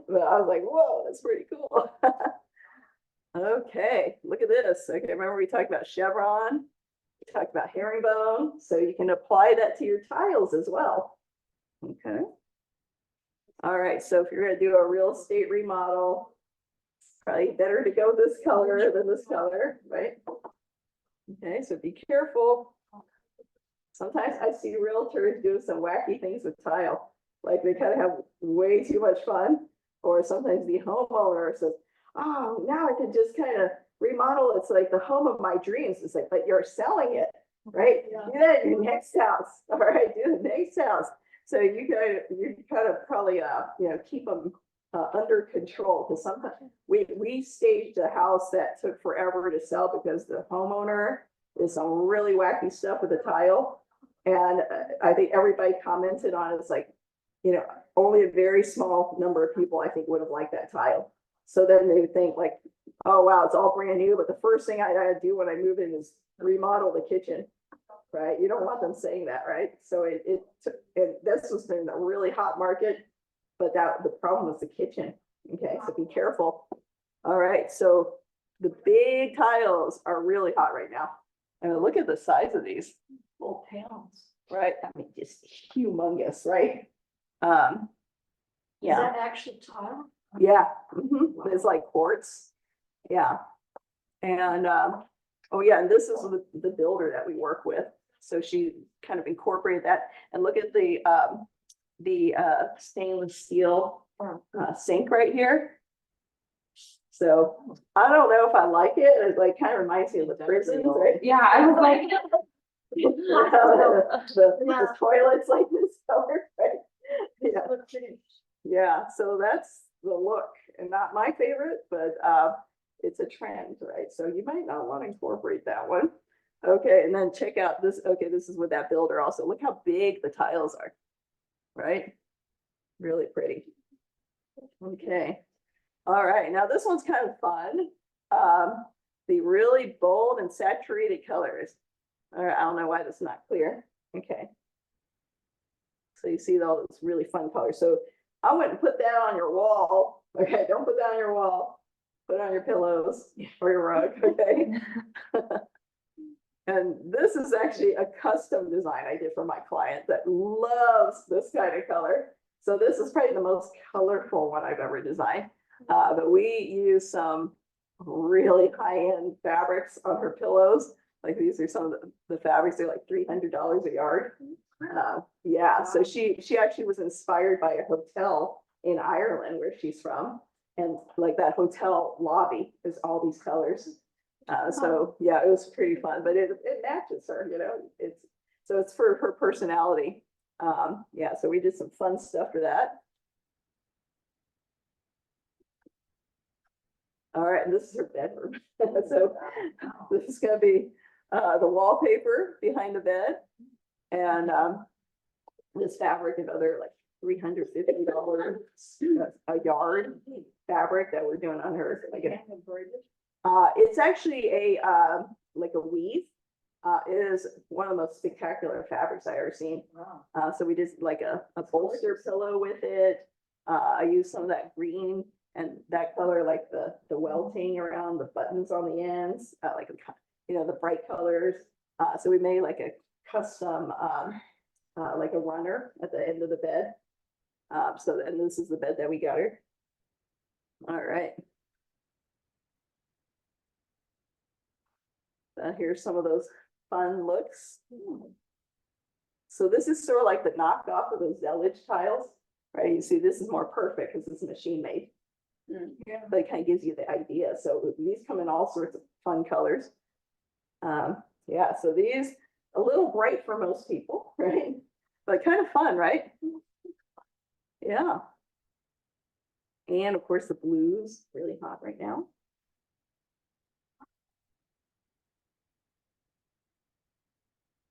But I was like, whoa, that's pretty cool. Okay, look at this. Okay, remember we talked about chevron, we talked about herringbone, so you can apply that to your tiles as well. Okay. All right, so if you're gonna do a real estate remodel, probably better to go this color than this color, right? Okay, so be careful. Sometimes I see realtors do some wacky things with tile, like they kind of have way too much fun, or sometimes the homeowner says, oh, now I can just kind of remodel. It's like the home of my dreams. It's like, but you're selling it, right? Yeah. Do that in your next house. All right, do the next house. So you kind of probably keep them under control because sometimes we staged a house that took forever to sell because the homeowner did some really wacky stuff with the tile, and I think everybody commented on it. It's like, only a very small number of people I think would have liked that tile. So then they would think like, oh wow, it's all brand new, but the first thing I gotta do when I move in is remodel the kitchen, right? You don't want them saying that, right? So this was in a really hot market, but the problem was the kitchen. Okay, so be careful. All right, so the big tiles are really hot right now. And look at the size of these. 4 pounds. Right, I mean, just humongous, right? Is Yeah, that actual tile? yeah, it's like quartz, yeah. And, oh yeah, and this is the builder that we work with. So she kind of incorporated that, and look at the stainless steel sink right here. So I don't know if I like it. It like kind of reminds me of the prisons, right? Yeah, I was like, The toilets like this color, right? Yeah, Look finished. yeah, so that's the look, and not my favorite, but it's a trend, right? So you might not want to incorporate that one. Okay, and then check out this. Okay, this is with that builder also. Look how big the tiles are, right? Really pretty. Okay. All right, now this one's kind of fun. The really bold and saturated colors. All right, I don't know why that's not clear. Okay. So you see all those really fun colors. So I wouldn't put that on your wall. Okay, don't put that on your wall. Put it on your pillows or your rug, okay? And this is actually a custom design I did for my client that loves this kind of color. So this is probably the most colorful one I've ever designed. But we use some really high-end fabrics on her pillows. Like these are some of the fabrics, they're like $300 a yard. Yeah, so she actually was inspired by a hotel in Ireland where she's from. And like that hotel lobby is all these colors. So yeah, it was pretty fun, but it matches her, it's for her personality. Yeah, so we did some fun stuff for that. All right, and this is her bedroom. So this is gonna be the wallpaper behind the bed, and this fabric and other like $350 a yard fabric that we're doing on her. Like it's actually a like a weave. It is one of the most spectacular fabrics I ever seen. Wow. So we did like a bolster pillow with it. I used some of that green and that color, like the welting around the buttons on the ends, like, the bright colors. So we made like a custom, like a runner at the end of the bed. And this is the bed that we got her. All right. Here's some of those fun looks. So this is sort of like the knockoff of those Zellage tiles, right? You see, this is more perfect because it's machine made. Yeah. But it kind of gives you the idea. So these come in all sorts of fun colors. Yeah, so these a little bright for most people, right? But kind of fun, right? Yeah. And of course the blues, really hot right now.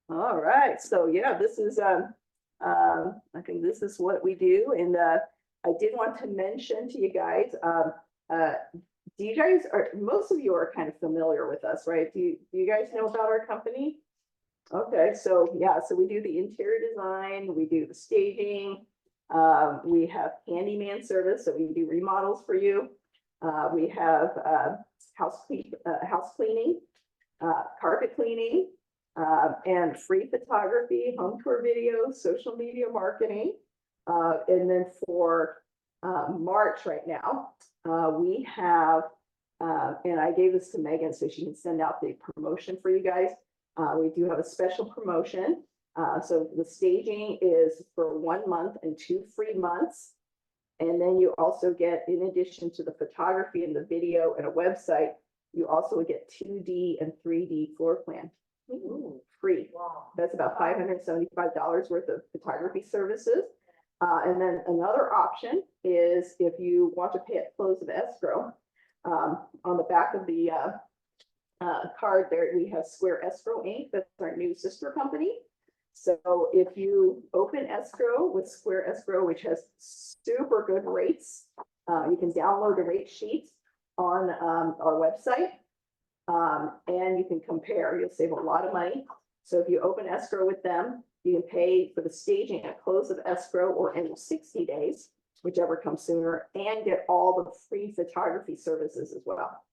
All right, so yeah, this is I think this is what we do, and I did want to mention to you guys, do you guys most of you are kind of familiar with us, right? Do you guys know about our company? Okay, so yeah, so we do the interior design, we do the staging, we have handyman service, so we do remodels for you. We have house cleaning, carpet cleaning, and free photography, home tour videos, social media marketing. And then for March right now, we have, and I gave this to Megan so she can send out the promotion for you guys. We do have a special promotion. So the staging is for 1 month and 2 free months. And then you also get, in addition to the photography and the video and a website, you also get 2D and 3D floor plan. Free. Wow. That's about $575 worth of photography services. And then another option is if you want to pay at close of escrow, on the back of the card there, we have Square Escrow Inc. That's our new sister company. So if you open escrow with Square Escrow, which has super good rates, you can download the rate sheet on our website, and you can compare. You'll save a lot of money. So if you open escrow with them, you can pay for the staging at close of escrow or in 60 days, whichever comes sooner, and get all the free photography services as well.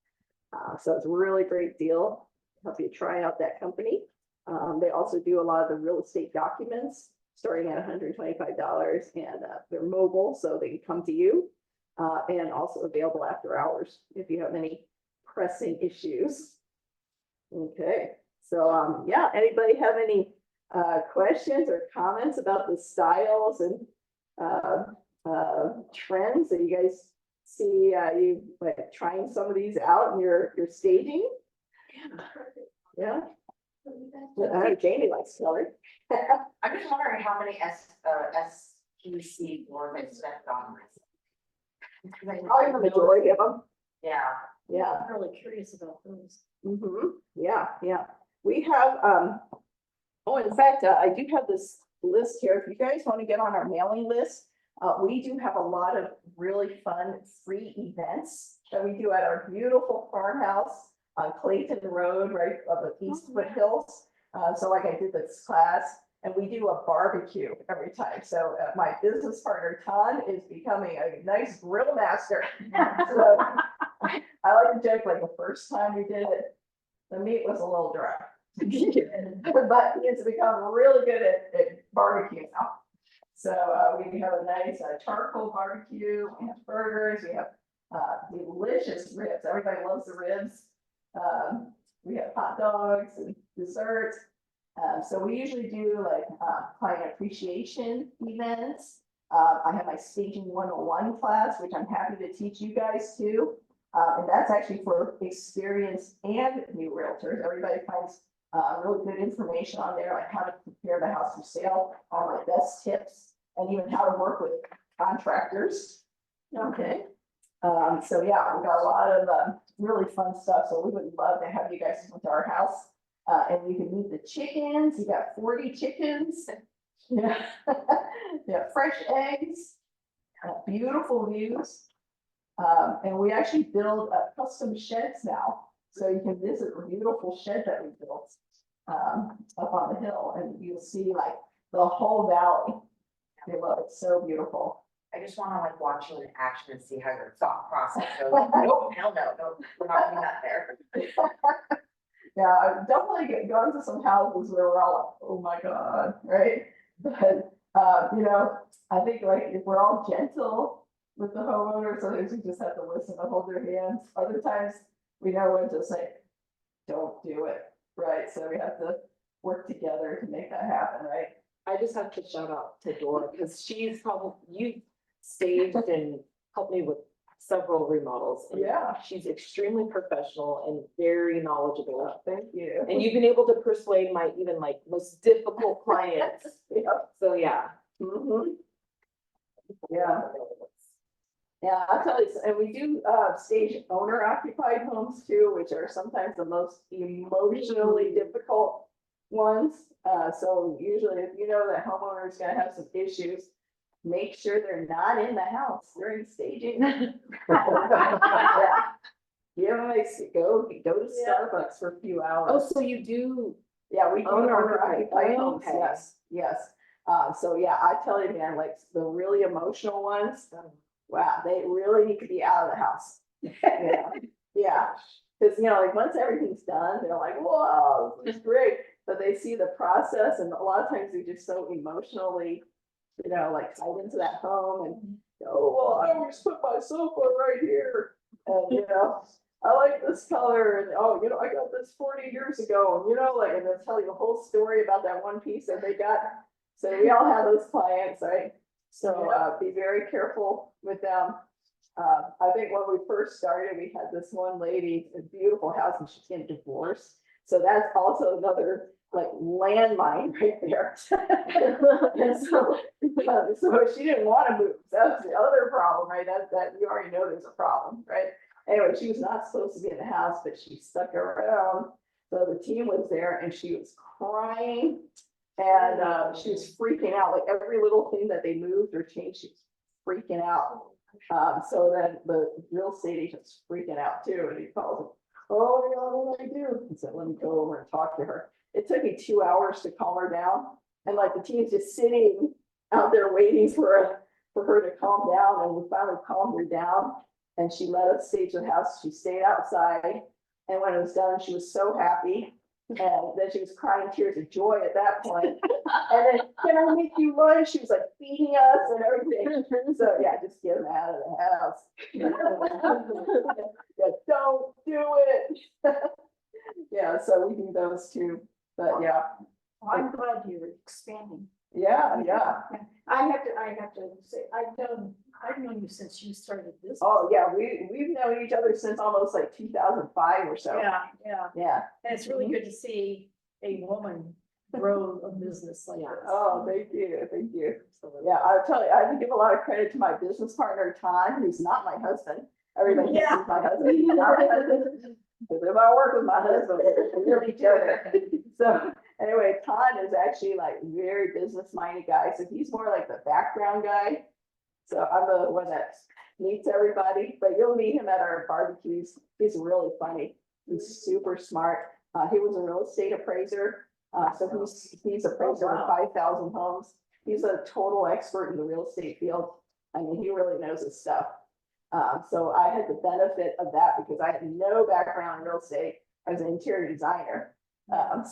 So it's a really great deal. Help you try out that company. They also do a lot of the real estate documents starting at $125, and they're mobile, so they can come to you, and also available after hours if you have any pressing issues. Okay, so yeah, anybody have any questions or comments about the styles and trends that you guys see? You like trying some of these out in your staging? Yeah. Jamie likes Keller. I'm just wondering how many SQC floors they spent on this. Probably the majority of them. Yeah. Yeah. I'm really curious about those. Yeah, yeah. We have, oh, in fact, I do have this list here. If you guys want to get on our mailing list, we do have a lot of really fun free events that we do at our beautiful farmhouse on Clayton Road, right of the East Foothills. So like I did this class, and we do a barbecue every time. So my business partner, Ton, is becoming a nice grill master. So I like to joke, like the first time we did it, the meat was a little dry. But he has become really good at barbecue now. So we have a nice charcoal barbecue, we have burgers, we have delicious ribs. Everybody loves the ribs. We have hot dogs and desserts. So we usually do like client appreciation events. I have my staging 101 class, which I'm happy to teach you guys too. And that's actually for experienced and new realtors. Everybody finds really good information on there, like how to prepare the house for sale, all my best tips, and even how to work with contractors. Okay. So yeah, we got a lot of really fun stuff. So we would love to have you guys come to our house. And you can meet the chickens. You got 40 chickens. Yeah. Yeah, fresh eggs, beautiful views. And we actually build custom sheds now. So you can visit a beautiful shed that we built. up on the hill, and you'll see like the whole valley. It's so beautiful. I just wanna like watch you in action and see how your thought process goes. Nope, hell no, no, we're not doing that there. Yeah, I've definitely gone to some houses where we're all like, oh my God, right? But, I think like if we're all gentle with the homeowners, sometimes we just have to listen and hold their hands. Other times we know when to say, don't do it, right? So we have to work together to make that happen, right? I just have to shout out to Dora, because she's probably, you staged and helped me with several remodels. and Yeah. She's extremely professional and very knowledgeable. Thank you. And you've been able to persuade my even like most difficult clients. Yeah. So yeah. Mhm. Yeah. Yeah, I'll tell you, and we do stage owner occupied homes too, which are sometimes the most emotionally difficult ones. So usually if you know that homeowner is gonna have some issues, make sure they're not in the house during staging. Yeah. Give them go to Starbucks for a few hours. Oh, so you do, Yeah, we do Owner occupied homes, okay. yes. So yeah, I tell you, man, like the really emotional ones, wow, they really need to be out of the house. Yeah, because like once everything's done, they're like, whoa, this is great. But they see the process, and a lot of times they're just so emotionally, like tied into that home, and oh, well, I just put my sofa right here, and I like this color, and oh, I got this 40 years ago, and and they'll tell you the whole story about that one piece that they got. So we all have those clients, right? So be very careful with them. I think when we first started, we had this one lady, a beautiful house, and she's getting divorced. So that's also another like landmine right there. And so she didn't want to move. That's the other problem, right? That you already know there's a problem, right? Anyway, she was not supposed to be in the house, but she stuck around. So the team was there, and she was crying, and she was freaking out. Like every little thing that they moved or changed, she was freaking out. So then the real estate agent's freaking out too, and he calls him, oh my God, what do I do? He said, let me go over and talk to her. It took me 2 hours to calm her down, and like the team's just sitting out there waiting for her to calm down, and we finally calmed her down, and she let us stage the house. She stayed outside, and when it was done, she was so happy. And then she was crying tears of joy at that point. And then, can I make you lunch? She was like feeding us and everything. So yeah, just get them out of the house. Yeah, don't do it. Yeah, so we do those too. But yeah, I'm glad you're expanding. yeah. I have to say, I've known you since you started this. Oh yeah, we've known each other since almost like 2005 or so. Yeah. And it's really good to see a woman grow a business like this. Oh, thank you. Yeah, I'll tell you, I have to give a lot of credit to my business partner, Todd, who's not my husband. Everybody thinks he's my husband. He's not my husband. Because if I work with my husband, we really each other. So anyway, Todd is actually like very business minded guy. So he's more like the background guy. So I'm the one that meets everybody, but you'll meet him at our barbecues. He's really funny. He's super smart. He was a real estate appraiser. So he's appraised over 5,000 homes. He's a total expert in the real estate field. I mean, he really knows his stuff. So I had the benefit of that because I had no background in real estate. I was an interior designer.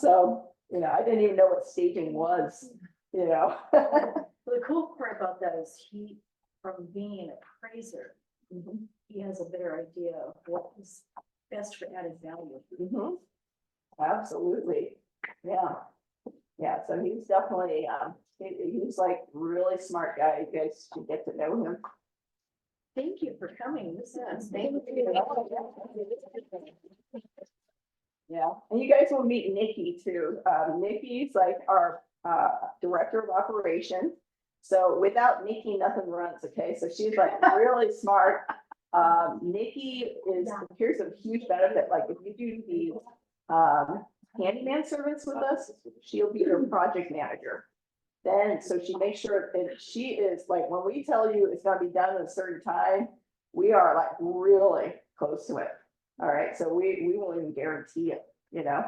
So, I didn't even know what staging was, Well, the cool part about that is from being an appraiser, he has a better idea of what is best for added value. Absolutely. Yeah, so he's definitely, he's like really smart guy. You guys should get to know him. Thank you for coming. Thank you. Yeah, and you guys will meet Nikki too. Nikki's like our director of operations. So without Nikki, nothing runs, okay? So she's like really smart. Nikki here's a huge benefit. Like if you do the handyman service with us, she'll be your project manager. Then, so she makes sure that she is like, when we tell you it's gonna be done at a certain time, we are like really close to it. All right, so we won't even guarantee it, you know?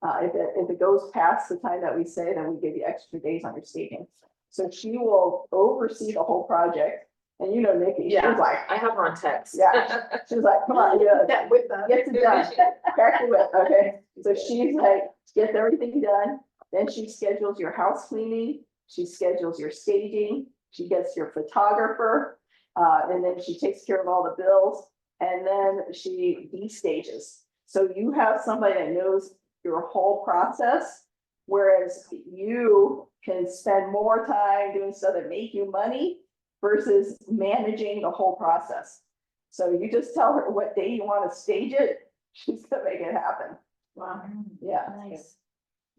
If it goes past the time that we say, then we give you extra days on your staging. So she will oversee the whole project, and you know Nikki, she Yeah. was like, I have her on text. yeah, she was like, come on, yeah, That with the. gets it done, crack the whip, okay? So she's like, gets everything done, then she schedules your house cleaning, she schedules your staging, she gets your photographer, and then she takes care of all the bills, and then she de-stages. So you have somebody that knows your whole process, whereas you can spend more time doing stuff that make you money versus managing the whole process. So you just tell her what day you want to stage it, she's gonna make it happen. Wow. Yeah. Nice.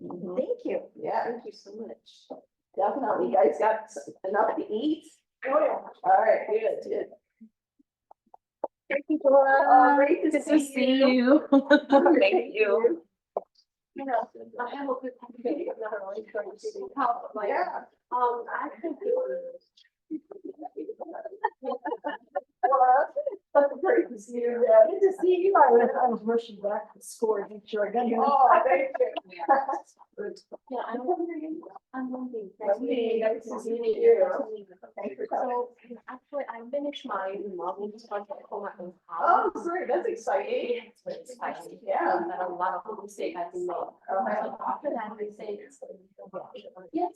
Mhm. Thank you. Yeah, Thank you so much. definitely. You guys got enough to eat? Oh, yeah. All right, good, good. Thank you, Clara. Oh, great to Good to see see you. you. Thank you. You know, I have a good conversation, another one, trying to see how, like, Yeah. I think. That's great to see you. Yeah. Good to see you. I was rushing back to score, make sure I got you. Oh, thank you. Yeah, I'm wondering, Nice to see you. Thanks for coming. So, actually, I finished my remodeling project for my own Oh, house. great, that's exciting. It's very exciting. Yeah. And a lot of people say I love. Uh-huh. So after that, they say. Yes,